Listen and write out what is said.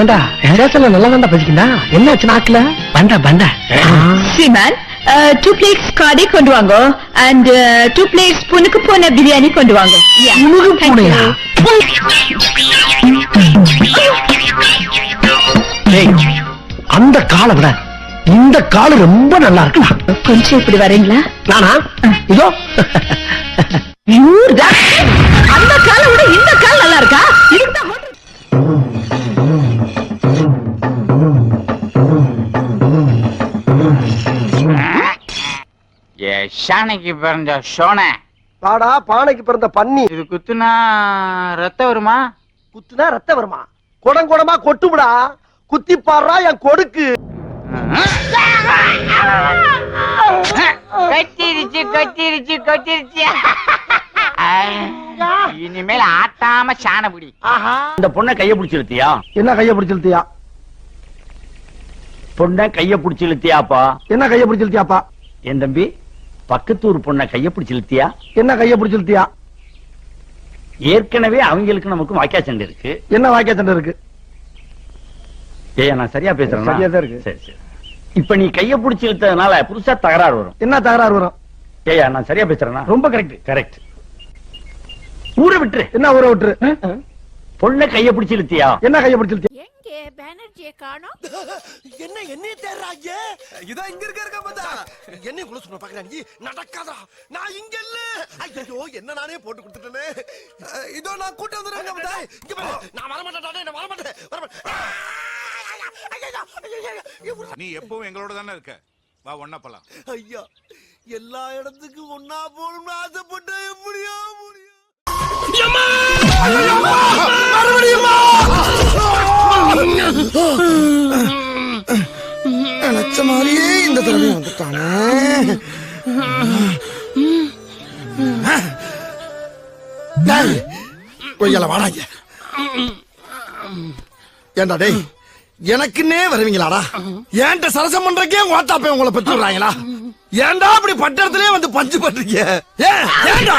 ஏண்டா எங்காச்சும் நல்லா தாண்டா பசிக்குதா? என்னாச்சு நாக்குல? பண்டா பண்டா. ஸ்ரீமன் 2 plates காடை கொண்டு வாங்க and 2 plates புனுக்கு போன பிரியாணி கொண்டு வாங்க. புனுகு பூனையா? அந்த காலை விட இந்த காலு ரொம்ப நல்லா இருக்கு. கொஞ்சம் இப்படி வரீங்களா? நானா? இதோ அந்த காலை விட இந்த கால் நல்லா இருக்கா? இதுக்குதான் ஷானைக்கு பிறந்த சோனை. பாடா பானைக்கு பிறந்த பன்னி. இது குத்துனா ரத்தம் வருமா? குத்துனா ரத்தம் வருமா? குடம் குடமா கொட்டுமுடா. குத்தி பாடுறா என் கொடுக்கு. கட்டிருச்சு கட்டிருச்சு கட்டிருச்சு. இனிமேல் ஆட்டாம சாண பிடி. இந்த பொண்ணை கைய பிடிச்சு இழுத்தியா? என்ன கைய பிடிச்சிருத்தியா? பொண்ணை கைய பிடிச்சு இழுத்தியாப்பா? என்ன கைய பிடிச்சிருத்தியாப்பா? என் தம்பி பக்கத்தூர் பொண்ணை கைய பிடிச்சு இழுத்தியா? என்ன கைய பிடிச்சிருத்தியா? ஏற்கனவே அவங்களுக்கு நமக்கு வாக்கியா சண்டை இருக்கு. என்ன வாக்கிய சண்டை இருக்கு? ஏய் நான் சரியா பேசுறேன்? சரியா தான் இருக்கு. சரி சரி. இப்ப நீ கைய பிடிச்சு இழுத்ததுனால புதுசா தகராறு வரும். என்ன தகராறு வரும்? ஏயா நான் சரியா பேசுறேன்னா? ரொம்ப கரெக்ட். கரெக்ட். ஊரை விட்டுரு. என்ன ஊரை விட்டுரு? பொண்ணை கைய பிடிச்சு இழுத்தியா? என்ன கைய பிடிச்சிருத்தியா? எங்கே பேனர்ஜியை காணோம்? என்ன என்னைய தேடுறாங்க? இதோ இங்க இருக்க பாத்தா. என்னைய குள்ள சொன்ன பாக்கறா நீ நடக்காதா? நான் இங்க இல்ல. ஐயோ என்ன நானே போட்டு கொடுத்துட்டேனே. இதோ நான் கூட்டி வந்துறேங்க பாத்தா. இங்க பாரு. நான் வர மாட்டேன். நான் வர மாட்டேன். நீ எப்பவும் எங்களோட தானே இருக்க. வா ஒண்ணா போலாம். ஐயா எல்லா இடத்துக்கும் ஒண்ணா போகணும்னு ஆசைப்பட்டா எப்படியா முடியும்? நினைச்ச மாதிரியே இந்த தடவை வந்துட்டானே. கொய்யால வாடாங்க. ஏண்டா டேய் எனக்குன்னே வருவீங்களாடா? ஏன்ட்ட சரசம் பண்றக்கே ஓட்டாப்பே உங்களை பெற்று விடுறாங்களா? ஏன்டா அப்படி பட்டத்திலே வந்து பஞ்சு பண்றீங்க? ஏன்டா